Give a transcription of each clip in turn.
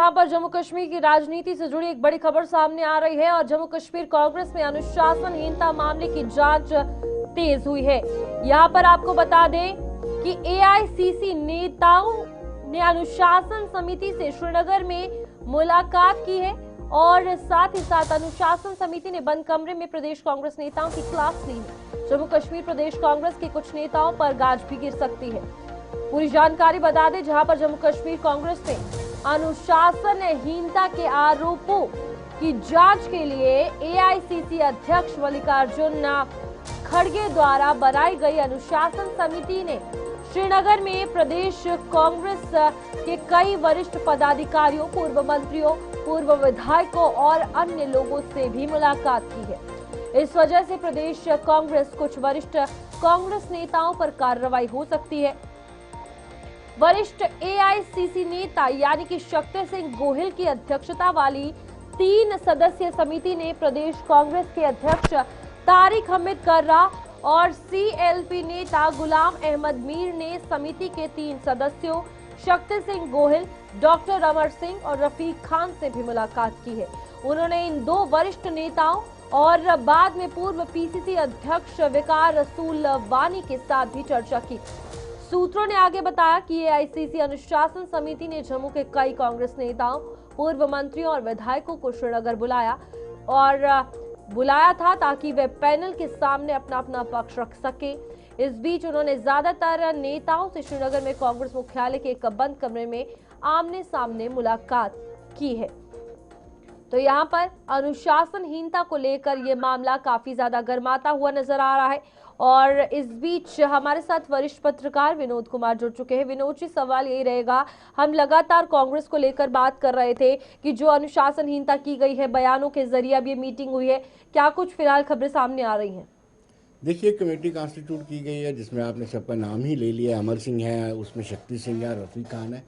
जहां पर जम्मू कश्मीर की राजनीति से जुड़ी एक बड़ी खबर सामने आ रही है और जम्मू कश्मीर कांग्रेस में अनुशासनहीनता मामले की जांच तेज हुई है। यहां पर आपको बता दें कि एआईसीसी नेताओं ने अनुशासन समिति से श्रीनगर में मुलाकात की है और साथ ही साथ अनुशासन समिति ने बंद कमरे में प्रदेश कांग्रेस नेताओं की क्लास ली है। जम्मू कश्मीर प्रदेश कांग्रेस के कुछ नेताओं पर गाज भी गिर सकती है। पूरी जानकारी बता दें, जहां पर जम्मू कश्मीर कांग्रेस ने अनुशासनहीनता के आरोपों की जांच के लिए एआईसीसी अध्यक्ष मल्लिकार्जुन खड़गे द्वारा बनाई गई अनुशासन समिति ने श्रीनगर में प्रदेश कांग्रेस के कई वरिष्ठ पदाधिकारियों, पूर्व मंत्रियों, पूर्व विधायकों और अन्य लोगों से भी मुलाकात की है। इस वजह से प्रदेश कांग्रेस कुछ वरिष्ठ कांग्रेस नेताओं पर कार्रवाई हो सकती है। वरिष्ठ एआईसीसी नेता यानी कि शक्ति सिंह गोहिल की अध्यक्षता वाली 3 सदस्यीय समिति ने प्रदेश कांग्रेस के अध्यक्ष तारिक हमीद कर्रा और सीएलपी नेता गुलाम अहमद मीर ने समिति के 3 सदस्यों शक्ति सिंह गोहिल, डॉक्टर अमर सिंह और रफीक खान से भी मुलाकात की है। उन्होंने इन 2 वरिष्ठ नेताओं और बाद में पूर्व पीसीसी अध्यक्ष वकार रसूल वानी के साथ भी चर्चा की। सूत्रों ने आगे बताया कि एआईसीसी अनुशासन समिति ने जम्मू के कई कांग्रेस नेताओं, पूर्व मंत्रियों और विधायकों को श्रीनगर बुलाया था ताकि वे पैनल के सामने अपना पक्ष रख सके। इस बीच उन्होंने ज्यादातर नेताओं से श्रीनगर में कांग्रेस मुख्यालय के एक बंद कमरे में आमने सामने मुलाकात की है। तो यहाँ पर अनुशासनहीनता को लेकर ये मामला काफी ज्यादा गर्माता हुआ नजर आ रहा है और इस बीच हमारे साथ वरिष्ठ पत्रकार विनोद कुमार जुड़ चुके हैं। विनोद जी, सवाल यही रहेगा, हम लगातार कांग्रेस को लेकर बात कर रहे थे कि जो अनुशासनहीनता की गई है, बयानों के जरिए अब ये मीटिंग हुई है, क्या कुछ फिलहाल खबरें सामने आ रही हैं? देखिए, कमेटी कॉन्स्टिट्यूट की गई है जिसमें आपने सबका नाम ही ले लिया। अमर सिंह है, उसमें शक्ति सिंह है, रफीक खान है।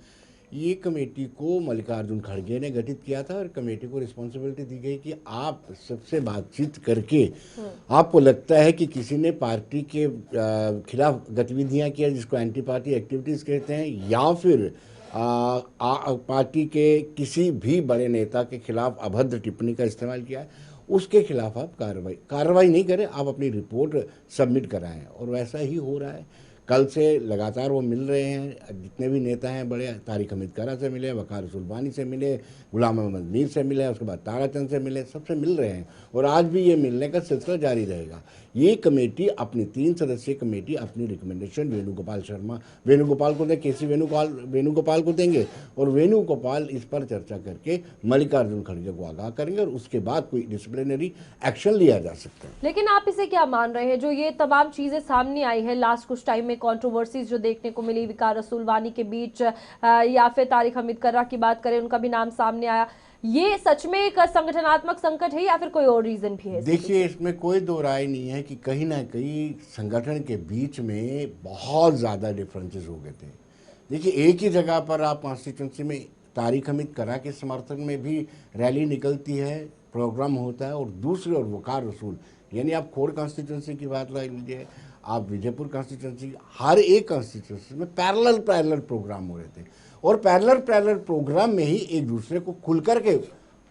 ये कमेटी को मल्लिकार्जुन खड़गे ने गठित किया था और कमेटी को रिस्पॉन्सिबिलिटी दी गई कि आप सबसे बातचीत करके आपको लगता है कि किसी ने पार्टी के खिलाफ गतिविधियां किया, जिसको एंटी पार्टी एक्टिविटीज़ कहते हैं, या फिर पार्टी के किसी भी बड़े नेता के खिलाफ अभद्र टिप्पणी का इस्तेमाल किया है, उसके खिलाफ आप कार्रवाई नहीं करें, आप अपनी रिपोर्ट सबमिट कराएं। और वैसा ही हो रहा है। कल से लगातार वो मिल रहे हैं, जितने भी नेता हैं बड़े, तारिक हमीद कर्रा से मिले, वकार रसूल वानी से मिले, गुलाम अहमद मीर से मिले, उसके बाद ताराचंद से मिले, सबसे मिल रहे हैं और आज भी ये मिलने का सिलसिला जारी रहेगा। ये कमेटी अपनी 3 सदस्यीय कमेटी अपनी रिकमेंडेशन वेणुगोपाल को दें, केसी वेणुगोपाल को देंगे और वेणुगोपाल इस पर चर्चा करके मल्लिकार्जुन खड़गे को आगाह करेंगे और उसके बाद कोई डिसिप्लिनरी एक्शन लिया जा सकता है। लेकिन आप इसे क्या मान रहे हैं, जो ये तमाम चीजें सामने आई है लास्ट कुछ टाइम में, कंट्रोवर्सीज जो देखने को मिली वकार रसूल वानी के बीच या फिर तारिक हमीद कर्रा की बात करें, उनका भी नाम सामने आया, ये सच में एक संगठनात्मक संकट है या फिर कोई और रीजन भी है? देखिए, इसमें कोई दो राय नहीं है कि कहीं ना कहीं संगठन के बीच में बहुत ज़्यादा डिफरेंसेस हो गए थे। देखिए, एक ही जगह पर आप कॉन्स्टिट्यूंसी में तारिक हमीद कर्रा के समर्थन में भी रैली निकलती है, प्रोग्राम होता है, और दूसरी ओर वकार रसूल, यानी आप खोड़ कॉन्स्टिट्यूंसी की बात ला लीजिए, आप विजयपुर कॉन्स्टिट्यूंसी, हर एक कॉन्स्टिट्यूंसी में पैरेलल प्रोग्राम हो रहे थे और पैरेलल प्रोग्राम में ही एक दूसरे को खुल करके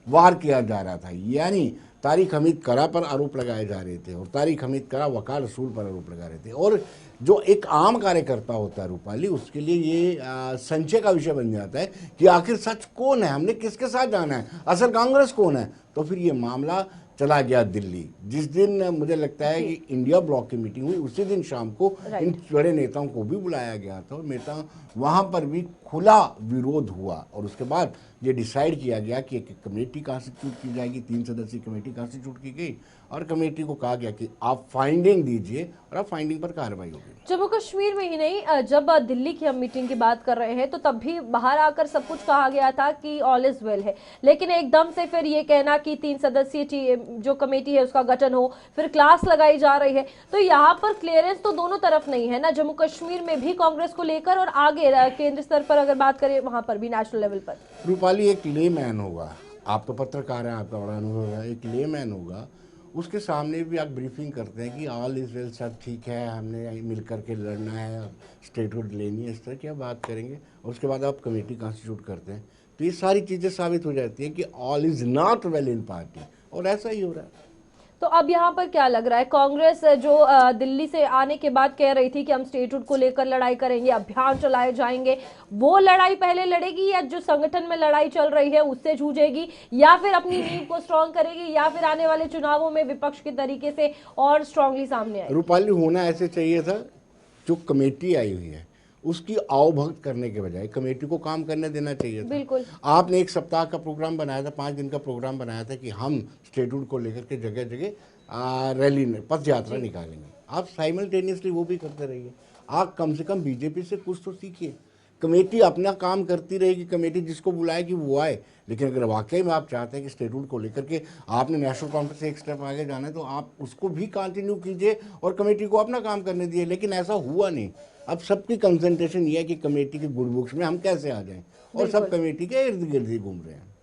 वार किया जा रहा था। यानी तारिक हमीद कर्रा पर आरोप लगाए जा रहे थे और तारिक हमीद कर्रा वकार रसूल पर आरोप लगा रहे थे। और जो एक आम कार्यकर्ता होता है रूपाली, उसके लिए ये संशय का विषय बन जाता है कि आखिर सच कौन है, हमने किसके साथ जाना है, असल कांग्रेस कौन है। तो फिर ये मामला चला गया दिल्ली। जिस दिन मुझे लगता है कि इंडिया ब्लॉक की मीटिंग हुई, उसी दिन शाम को इन बड़े नेताओं को भी बुलाया गया था और नेता वहां पर भी खुला विरोध हुआ और उसके बाद ये डिसाइड किया गया कि एक कमेटी कॉन्स्टिट्यूट की जाएगी। 3 सदस्यीय कमेटी कॉन्स्टिट्यूट की गई और कमेटी को कहा गया कि आप फाइंडिंग दीजिए और आप फाइंडिंग पर कार्रवाई होगी। जम्मू कश्मीर में ही नहीं, जब दिल्ली की हम मीटिंग की बात कर रहे हैं तो तब भी बाहर आकर सब कुछ कहा गया था कि ऑल इज वेल है, लेकिन एकदम से फिर ये कहना कि 3 सदस्यीय जो कमेटी है उसका गठन हो, फिर क्लास लगाई जा रही है। तो यहाँ पर क्लियरेंस तो दोनों तरफ नहीं है ना, जम्मू कश्मीर में भी कांग्रेस को लेकर और आगे केंद्र स्तर पर अगर बात करें वहां पर भी नेशनल लेवल पर। रूपाली, एक लेमैन होगा, आप तो पत्रकार हैं, आपका बड़ा अनुभव है, एक लेमैन होगा, उसके सामने भी आप ब्रीफिंग करते हैं कि ऑल इज वेल, सब ठीक है, हमने मिल करके लड़ना है, स्टेटहुड लेनी है, इस तरह की आप बात करेंगे और उसके बाद आप कमेटी कॉन्स्टिट्यूट करते हैं। तो ये सारी चीज़ें साबित हो जाती हैं कि all is not well in party, और ऐसा ही हो रहा है। तो अब यहाँ पर क्या लग रहा है, कांग्रेस जो दिल्ली से आने के बाद कह रही थी कि हम स्टेटहुड को लेकर लड़ाई करेंगे, अभियान चलाए जाएंगे, वो लड़ाई पहले लड़ेगी या जो संगठन में लड़ाई चल रही है उससे जूझेगी, या फिर अपनी नींव को स्ट्रांग करेगी, या फिर आने वाले चुनावों में विपक्ष के तरीके से और स्ट्रांगली सामने आएगी? रूपाली, होना ऐसे चाहिए था, जो कमेटी आई हुई है उसकी आवभक्त करने के बजाय कमेटी को काम करने देना चाहिए था। बिल्कुल। आपने एक सप्ताह का प्रोग्राम बनाया था, 5 दिन का प्रोग्राम बनाया था कि हम स्टेटहुड को लेकर के जगह जगह रैली पथ यात्रा निकालेंगे। आप साइमल्टेनियसली वो भी करते रहिए। आप कम से कम बीजेपी से कुछ तो सीखिए। कमेटी अपना काम करती रहेगी, कमेटी जिसको बुलाए कि वो आए, लेकिन अगर वाकई में आप चाहते हैं कि स्टेटहुड को लेकर के आपने नेशनल कॉन्फ्रेंस से एक स्टेप आगे जाना है तो आप उसको भी कंटिन्यू कीजिए और कमेटी को अपना काम करने दिए। लेकिन ऐसा हुआ नहीं। अब सबकी कंसंट्रेशन ये है कि कमेटी के गुड बुक्स में हम कैसे आ जाएं, और सब कमेटी के इर्द गिर्द ही घूम रहे हैं।